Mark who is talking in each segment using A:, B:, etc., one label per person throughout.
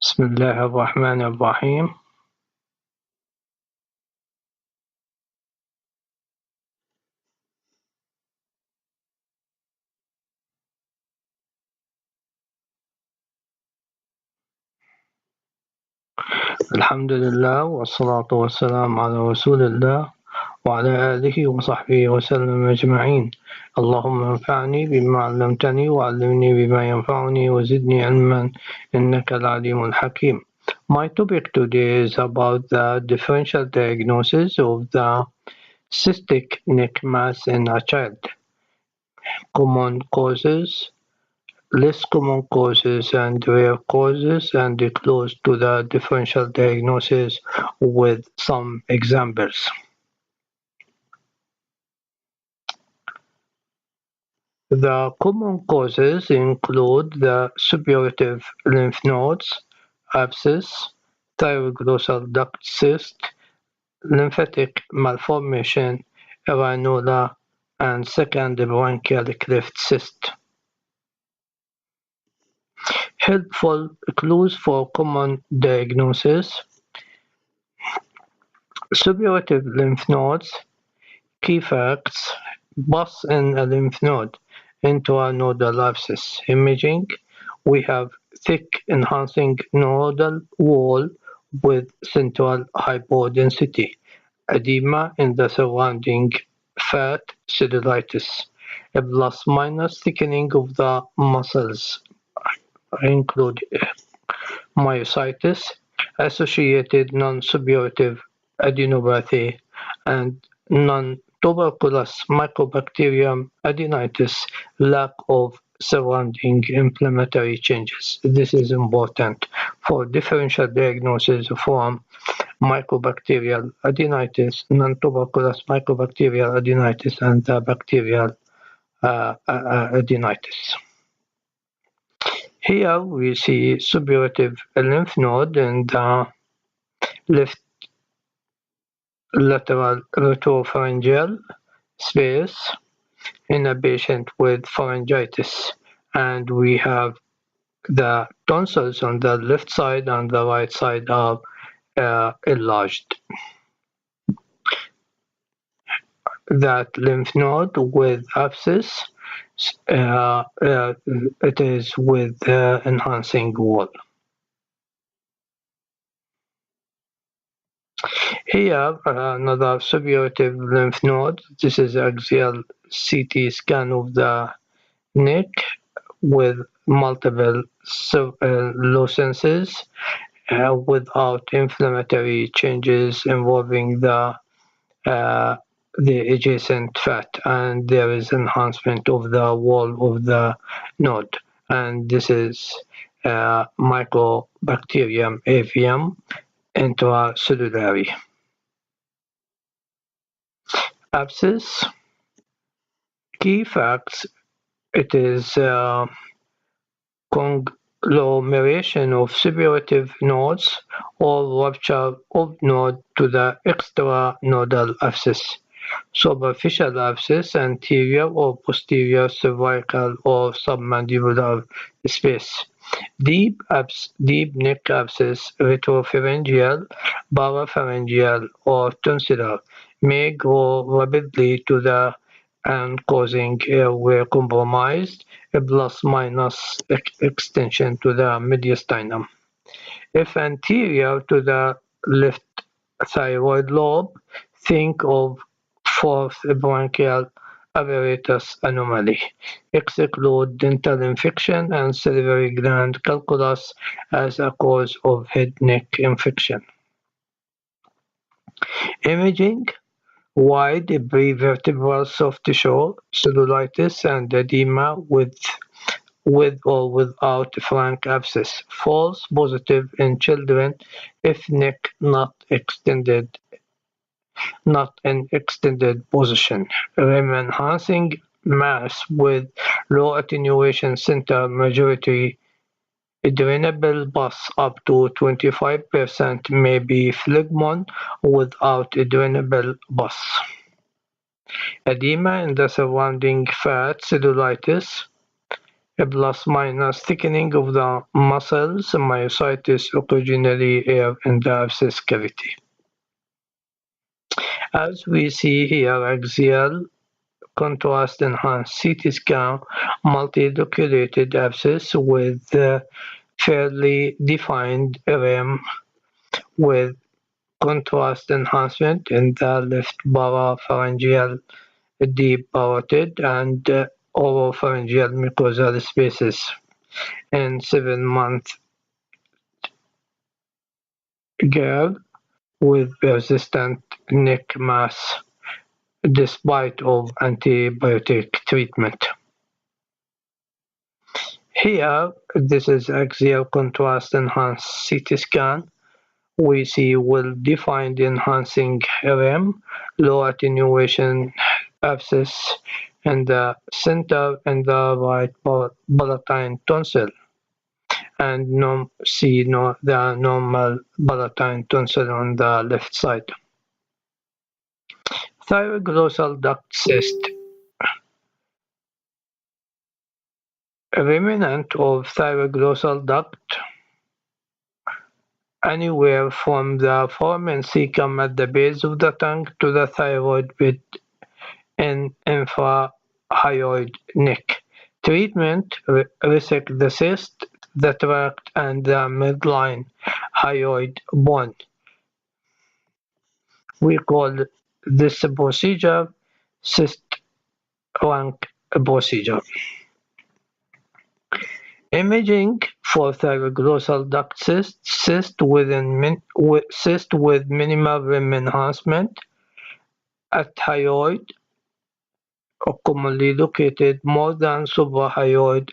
A: بسم الله الرحمن الرحيم. الحمد لله والصلاة والسلام على رسول الله وعلى آله وصحبه وسلم أجمعين. اللهم انفعني بما علمتني وعلمني بما ينفعني وزدني علما إنك العليم الحكيم. My topic today is about the differential diagnosis of the cystic neck mass in a child. Common causes, less common causes and rare causes, and close to the differential diagnosis with some examples. The common causes include the suppurative lymph nodes, abscess, thyroglossal duct cyst, lymphatic malformation, ranula, and second branchial cleft cyst. Helpful clues for common diagnosis. Suppurative lymph nodes. Key facts: pus in a lymph node, intranodal abscess. Imaging: we have thick enhancing nodal wall with central hypodensity. Edema in the surrounding fat, cellulitis. A plus-minus thickening of the muscles include myositis, associated non-suppurative adenopathy, and non-tuberculous Mycobacterium adenitis, lack of surrounding inflammatory changes. This is important for differential diagnosis from Mycobacterial adenitis, non-tuberculous Mycobacterial adenitis, and the bacterial adenitis. Here we see suppurative lymph node in the left lateral retropharyngeal space in a patient with pharyngitis, and we have the tonsils on the left side and the right side are enlarged. That lymph node with abscess, it is with enhancing wall. Here another suppurative lymph node. This is axial CT scan of the neck with multiple lucences without inflammatory changes involving the adjacent fat, and there is enhancement of the wall of the node, and this is Mycobacterium avium intracellulare. Abscess. Key facts: it is conglomeration of suppurative nodes or rupture of node to the extranodal abscess. Superficial abscess, anterior or posterior cervical or submandibular space. Deep neck abscess, retropharyngeal, parapharyngeal, or tonsillar, may grow rapidly to the and causing airway compromised, a plus-minus extension to the mediastinum. If anterior to the left thyroid lobe, think of fourth branchial apparatus anomaly. Exclude dental infection and salivary gland calculus as a cause of head-neck infection. Imaging: wide prevertebral soft tissue, cellulitis, and edema with or without frank abscess. False positive in children if neck not in extended position. Rim enhancing mass with low attenuation center, majority drainable pus up to 25% may be phlegmon without drainable pus. Edema in the surrounding fat, cellulitis. a plus minus thickening of the muscles, myositis, occasionally air in the abscess cavity. As we see here, axial contrast enhanced CT scan, multiloculated abscess with fairly defined rim with contrast enhancement in the left parapharyngeal deep parotid and oropharyngeal mucosal spaces in 7-month gap with persistent neck mass despite of antibiotic treatment. Here, this is axial contrast enhanced CT scan. We see well-defined enhancing rim, low attenuation abscess in the center and the right palatine tonsil, and the normal palatine tonsil on the left side. Thyroglossal duct cyst. A remnant of thyroglossal duct anywhere from the foramen cecum at the base of the tongue to the thyroid bed in infrahyoid neck. Treatment: resect the cyst, the tract, and the midline hyoid bone. We call this procedure cyst rank procedure. Imaging for thyroglossal duct cyst with minimal rim enhancement at hyoid or commonly located more than suprahyoid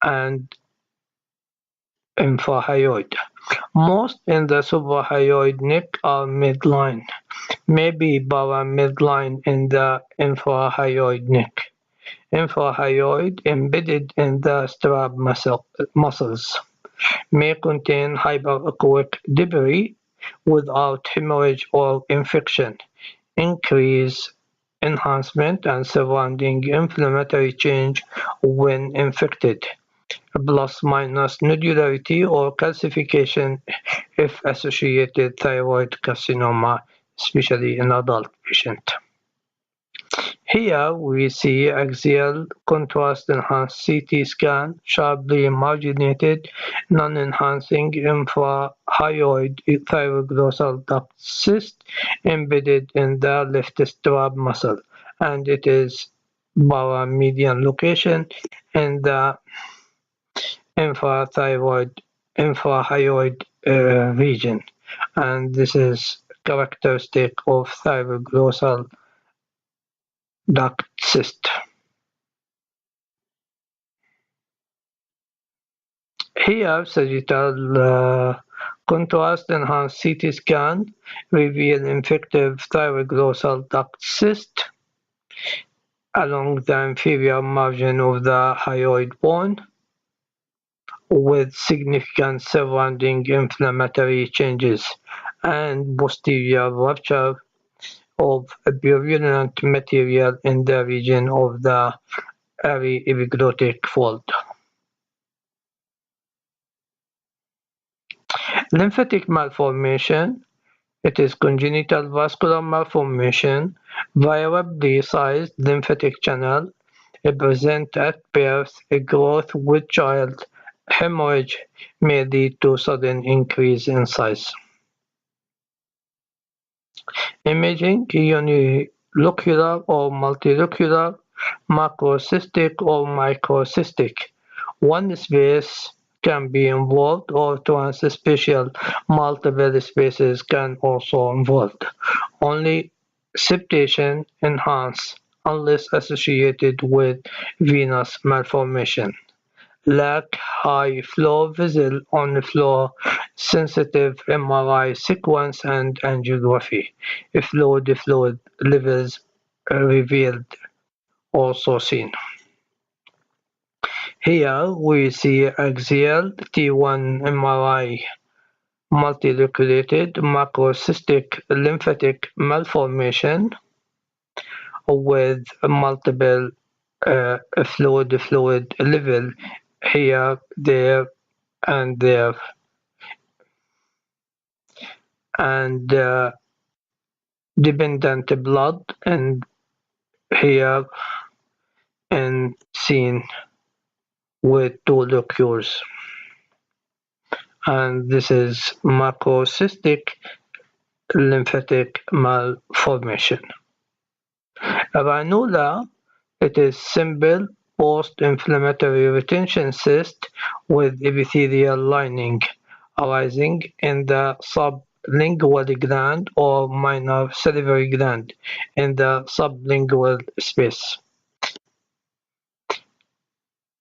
A: and infrahyoid. Most in the suprahyoid neck are midline, maybe para-midline in the infrahyoid neck. Infrahyoid embedded in the strap muscles may contain hyperechoic debris without hemorrhage or infection. Increase enhancement and surrounding inflammatory change when infected, plus minus nodularity or calcification if associated thyroid carcinoma, especially in adult patients. Here we see axial contrast enhanced CT scan, sharply marginated, non-enhancing infrahyoid thyroglossal duct cyst embedded in the left strap muscle, and it is paramedian location in the infrahyoid region, and this is characteristic of thyroglossal duct cyst. Here, sagittal contrast enhanced CT scan reveal infective thyroglossal duct cyst along the inferior margin of the hyoid bone with significant surrounding inflammatory changes and posterior rupture of purulent material in the region of the aryepiglottic fold. Lymphatic malformation. It is congenital vascular malformation, variably sized lymphatic channel, present at birth, a growth with child, hemorrhage may lead to sudden increase in size. Imaging: unilocular or multilocular, macrocystic or microcystic. One space can be involved or transspecial multiple spaces can also involved. Only septation enhanced unless associated with venous malformation. Lack high flow vessel on floor sensitive MRI sequence and angiography. Fluid levels revealed also seen. Here we see axial T1 MRI multiloculated macrocystic lymphatic malformation with multiple fluid level here, there, and there, and dependent blood and here and seen with two liqueurs. And this is macrocystic lymphatic malformation. Ranula, it is simple post-inflammatory retention cyst with epithelial lining arising in the sublingual gland or minor salivary gland in the sublingual space.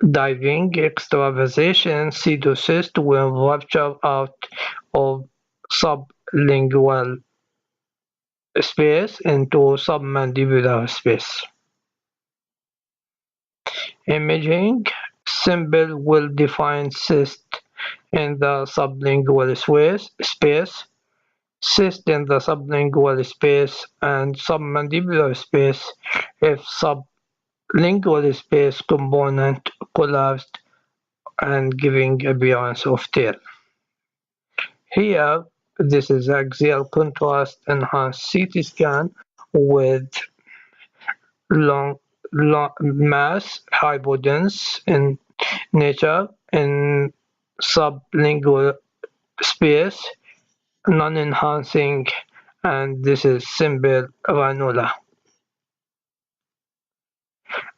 A: Diving extravasation pseudocyst will rupture out of sublingual space into submandibular space. Imaging symbol will define cyst in the sublingual space, cyst in the sublingual space, and submandibular space if sublingual space component collapsed and giving appearance of tail. Here, this is axial contrast enhanced CT scan with long mass hypodense in nature in sublingual space, non-enhancing, and this is simple ranula.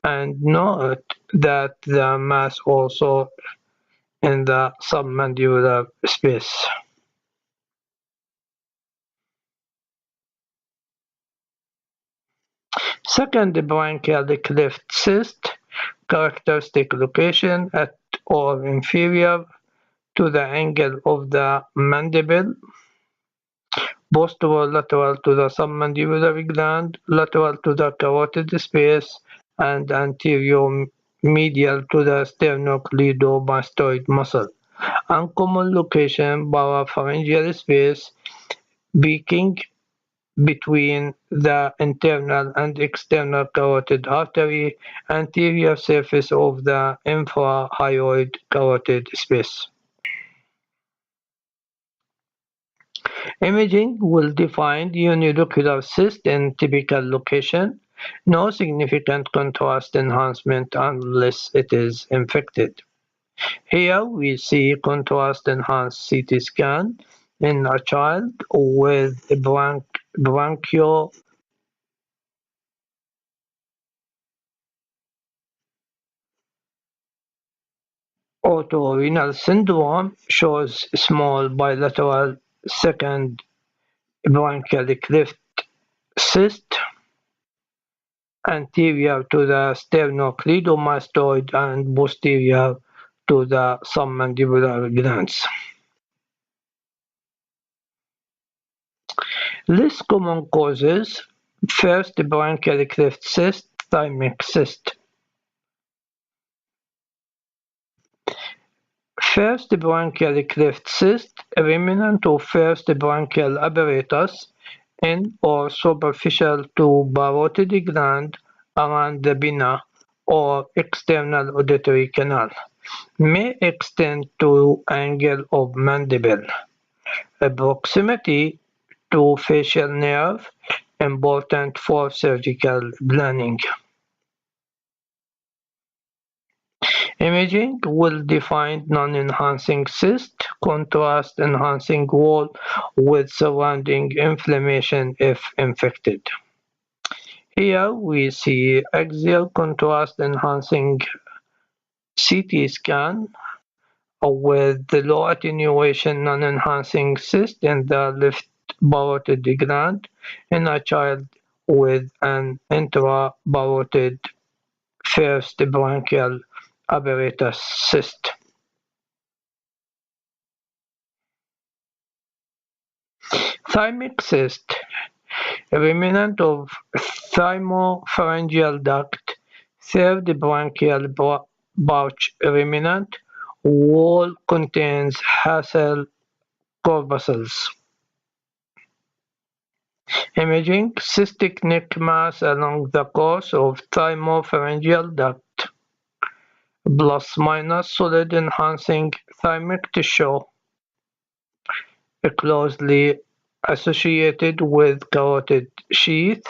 A: And note that the mass also in the submandibular space. Second, branchial cleft cyst, characteristic location at or inferior to the angle of the mandible, posterolateral to the submandibular gland, lateral to the carotid space, and anterior medial to the sternocleidomastoid muscle. Uncommon location, parapharyngeal space, peaking between the internal and external carotid artery, anterior surface of the infrahyoid carotid space. Imaging will define unilocular cyst in typical location. No significant contrast enhancement unless it is infected. Here we see contrast enhanced CT scan in a child with branchial otorenal syndrome shows small bilateral second branchial cleft cyst anterior to the sternocleidomastoid and posterior to the submandibular glands. Less common causes: first, branchial cleft cyst, thymic cyst. First branchial cleft cyst, a remnant of first branchial apparatus in or superficial to parotid gland around the pinna or external auditory canal, may extend to angle of mandible. A proximity to facial nerve, important for surgical planning. Imaging will define non-enhancing cyst, contrast enhancing wall with surrounding inflammation if infected. Here we see axial contrast enhancing CT scan with the low attenuation non-enhancing cyst in the left parotid gland in a child with an intraparotid first branchial apparatus cyst. Thymic cyst, a remnant of Thymopharyngeal duct, third branchial pouch remnant, wall contains Hassel corpuscles. Imaging cystic neck mass along the course of Thymopharyngeal duct, plus minus solid enhancing thymic tissue, closely associated with carotid sheath,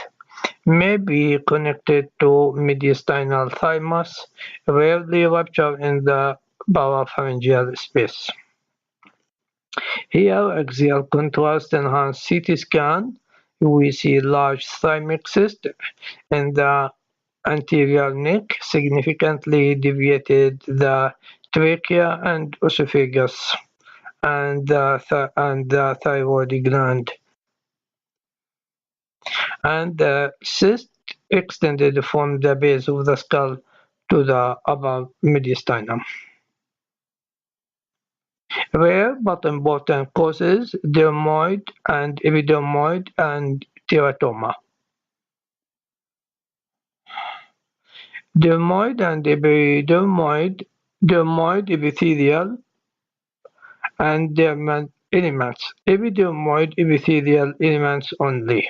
A: may be connected to mediastinal thymus, rarely rupture in the parapharyngeal space. Here, axial contrast enhanced CT scan, we see large thymic cyst in the anterior neck, significantly deviated the trachea and esophagus, and the thyroid gland, and the cyst extended from the base of the skull to the upper mediastinum. Rare but important causes: dermoid and epidermoid and teratoma. Dermoid and epidermoid, dermoid epithelial and dermal elements, epidermoid epithelial elements only.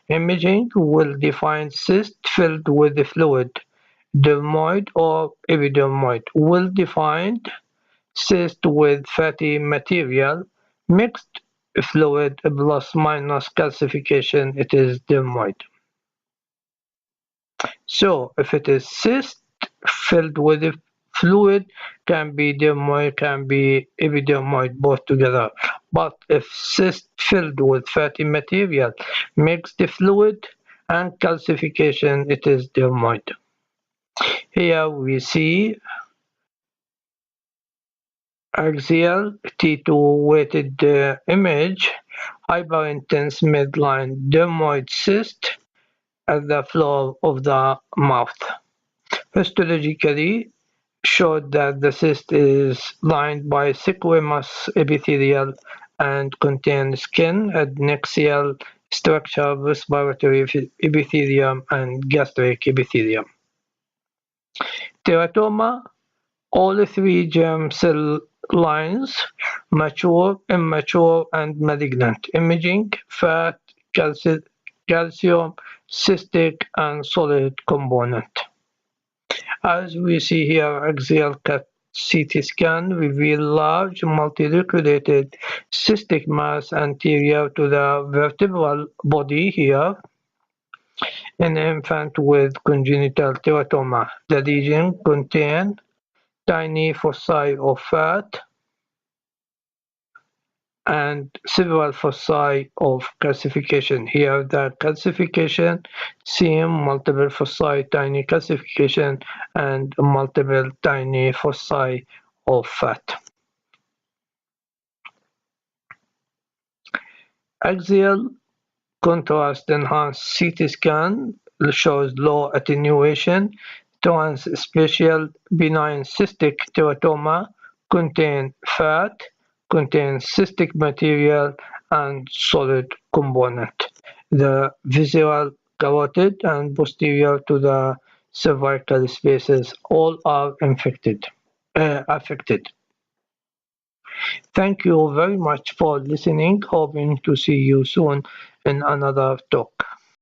A: Imaging will define cyst filled with fluid. Dermoid or epidermoid will define cyst with fatty material, mixed fluid plus minus calcification, it is dermoid. So if it is cyst filled with fluid, can be dermoid, can be epidermoid, both together. But if cyst filled with fatty material, mixed fluid and calcification, it is dermoid. Here we see axial T2 weighted image, hyperintense midline dermoid cyst at the floor of the mouth. Histologically showed that the cyst is lined by squamous epithelial and contains skin, adnexial structure, respiratory epithelium, and gastric epithelium. Teratoma, all three germ cell lines, mature, immature, and malignant. Imaging, fat, calcium, cystic, and solid component. As we see here, axial CT scan reveal large multiloculated cystic mass anterior to the vertebral body here in infant with congenital teratoma. The lesion contain tiny foci of fat and several foci of calcification. Here the calcification, seen multiple foci, tiny calcification, and multiple tiny foci of fat. Axial contrast enhanced CT scan shows low attenuation, transspecial benign cystic teratoma, contain fat, contains cystic material and solid component. The visceral, carotid, and posterior to the cervical spaces all are affected. Thank you very much for listening. Hoping to see you soon in another talk.